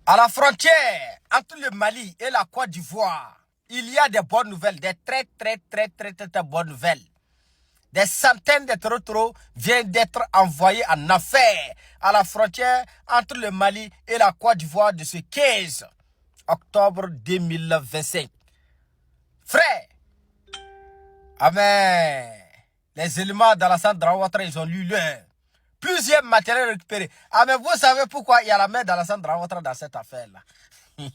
À la frontière entre le Mali et la Côte d'Ivoire, il y a des bonnes nouvelles, des très bonnes nouvelles. Des centaines de taureaux viennent d'être envoyés en affaires à la frontière entre le Mali et la Côte d'Ivoire de ce 15 octobre 2025. Frère, amen. Les éléments d'Alassane Dramane, ils ont lu leur. Plusieurs matériels récupérés. Ah, mais vous savez pourquoi il y a la main d'Alassane Dramane dans cette affaire-là? Il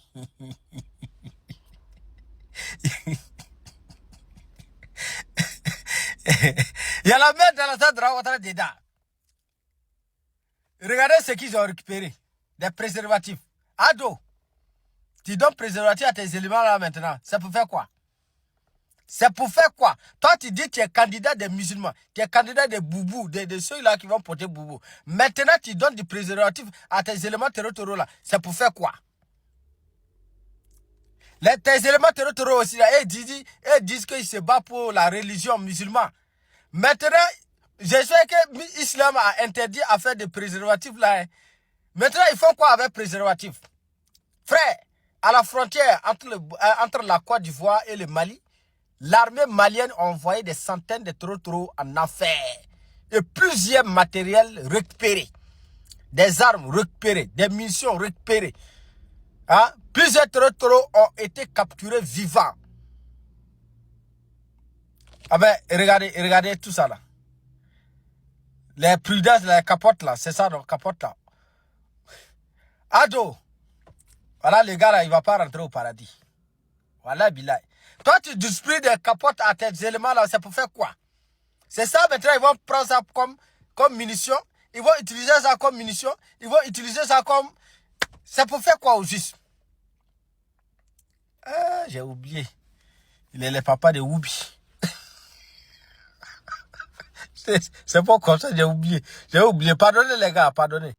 y a la main d'Alassane Dramane dedans. Regardez ce qu'ils ont récupéré. Des préservatifs. Ado, tu donnes préservatif à tes éléments là maintenant. C'est pour faire quoi? C'est pour faire quoi? Toi, tu dis que tu es candidat des musulmans, tu es candidat des boubous, de ceux-là qui vont porter boubou. Maintenant, tu donnes du préservatif à tes éléments terreau là. C'est pour faire quoi? Tes éléments terreau aussi, là, ils disent qu'ils se battent pour la religion musulmane. Maintenant, j'espère que l'islam a interdit à faire des préservatifs là. Maintenant, ils font quoi avec préservatifs? Frère, à la frontière entre la Côte d'Ivoire et le Mali, l'armée malienne a envoyé des centaines de taureaux en affaires et plusieurs matériels récupérés. Des armes récupérées, des munitions récupérées. Hein? Plusieurs taureaux ont été capturés vivants. Ah ben, regardez tout ça là. Les prudences, les capotes là, c'est ça, donc capote là. Ado, voilà les gars là, il ne va pas rentrer au paradis. Voilà, Bilay. Toi, tu distribues des capotes à tes éléments là, c'est pour faire quoi? C'est ça, maintenant, ils vont prendre ça comme munition. Ils vont utiliser ça comme munition. Ils vont utiliser ça comme... C'est pour faire quoi au juste? Ah, j'ai oublié. Il est le papa de Woubi. C'est pas comme ça, j'ai oublié. J'ai oublié. Pardonnez les gars, pardonnez.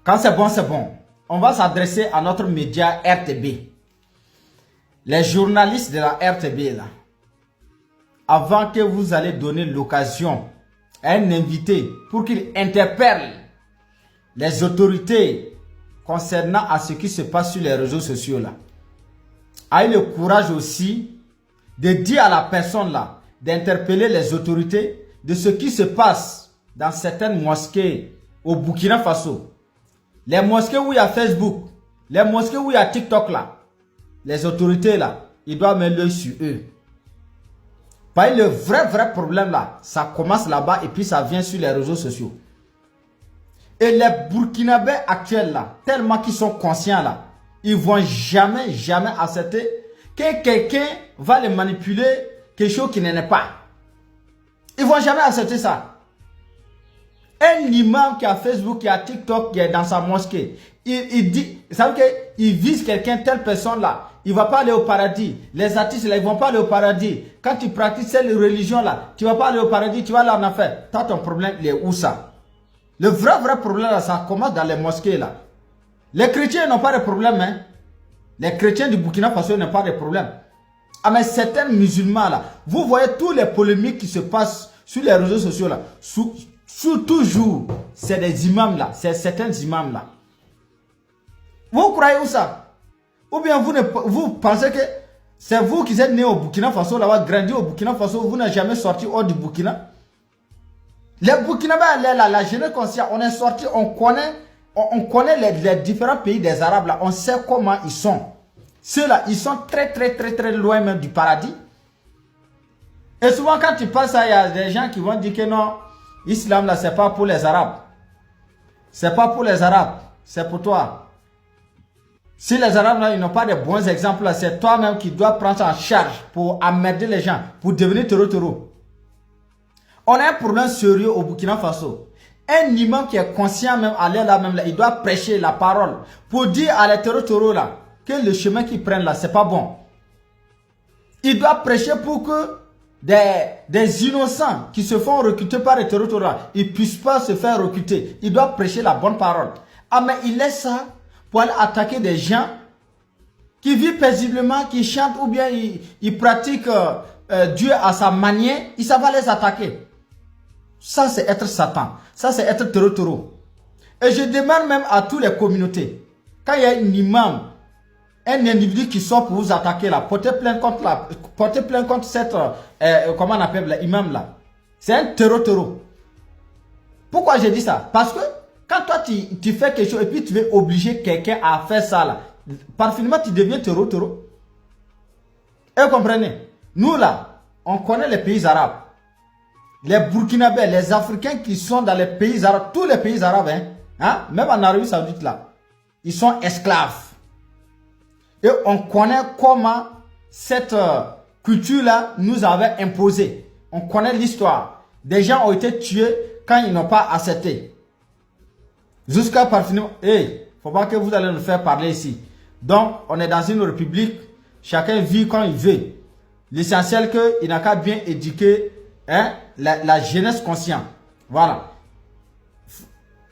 Quand c'est bon, c'est bon. On va s'adresser à notre média RTB. Les journalistes de la RTB là. Avant que vous allez donner l'occasion à un invité pour qu'il interpelle les autorités concernant à ce qui se passe sur les réseaux sociaux là. Ayez le courage aussi de dire à la personne là, d'interpeller les autorités de ce qui se passe dans certaines mosquées au Burkina Faso. Les mosquées où il y a Facebook, les mosquées où il y a TikTok là, les autorités là, ils doivent mettre l'œil sur eux. Parce que le vrai problème là, ça commence là-bas et puis ça vient sur les réseaux sociaux. Et les Burkinabés actuels là, tellement qu'ils sont conscients là, ils vont jamais accepter que quelqu'un va les manipuler quelque chose qui n'en est pas. Ils vont jamais accepter ça. Un imam qui a Facebook, qui a TikTok, qui est dans sa mosquée, il dit, vous savez qu'il vise quelqu'un, telle personne là, il ne va pas aller au paradis. Les artistes là, ils ne vont pas aller au paradis. Quand tu pratiques cette religion là, tu ne vas pas aller au paradis, tu vas aller en enfer. Toi, ton problème, il est où ça? Le vrai problème là, ça commence dans les mosquées là. Les chrétiens n'ont pas de problème, hein. Les chrétiens du Burkina Faso n'ont pas de problème. Ah mais certains musulmans là, vous voyez tous les polémiques qui se passent sur les réseaux sociaux là. Sous toujours, c'est des imams là, c'est certains imams là. Vous croyez où ça? Ou bien vous pensez que c'est vous qui êtes né au Burkina Faso, là-bas, grandi au Burkina Faso, vous n'avez jamais sorti hors du Burkina? Les Burkinabés, la jeunesse consciente, on est sorti, on connaît les différents pays des Arabes là, on sait comment ils sont. Ceux-là, ils sont très loin même du paradis. Et souvent quand tu passes ça, il y a des gens qui vont dire que non, l'islam là, c'est pas pour les Arabes. C'est pas pour les Arabes, c'est pour toi. Si les Arabes là, ils n'ont pas de bons exemples là, c'est toi-même qui dois prendre ça en charge pour emmerder les gens, pour devenir taureau. On a un problème sérieux au Burkina Faso. Un imam qui est conscient même, aller là même là, il doit prêcher la parole pour dire à les taureaux là que le chemin qu'ils prennent là, c'est pas bon. Il doit prêcher pour que des innocents qui se font recruter par les taureaux là, ils puissent pas se faire recruter. Il doit prêcher la bonne parole. Ah mais il laisse ça pour aller attaquer des gens qui vivent paisiblement, qui chantent ou bien ils pratiquent Dieu à sa manière, il va les attaquer. Ça c'est être Satan, ça c'est être taureau. Et je demande même à toutes les communautés, quand il y a un imam, un individu qui sort pour vous attaquer là, portez plainte contre cette, comment on appelle l'imam là. C'est un terreau. Pourquoi j'ai dit ça? Parce que quand toi tu fais quelque chose et puis tu veux obliger quelqu'un à faire ça là, parfaitement tu deviens terreau. Et vous comprenez? Nous là, on connaît les pays arabes. Les Burkinabés, les Africains qui sont dans les pays arabes, tous les pays arabes, même en Arabie Saoudite là, ils sont esclaves. Et on connaît comment cette culture là nous avait imposé. On connaît l'histoire. Des gens ont été tués quand ils n'ont pas accepté. Jusqu'à partir... faut pas que vous allez nous faire parler ici. Donc, on est dans une république. Chacun vit comme il veut. L'essentiel qu'il n'a qu'à bien éduquer la jeunesse consciente. Voilà.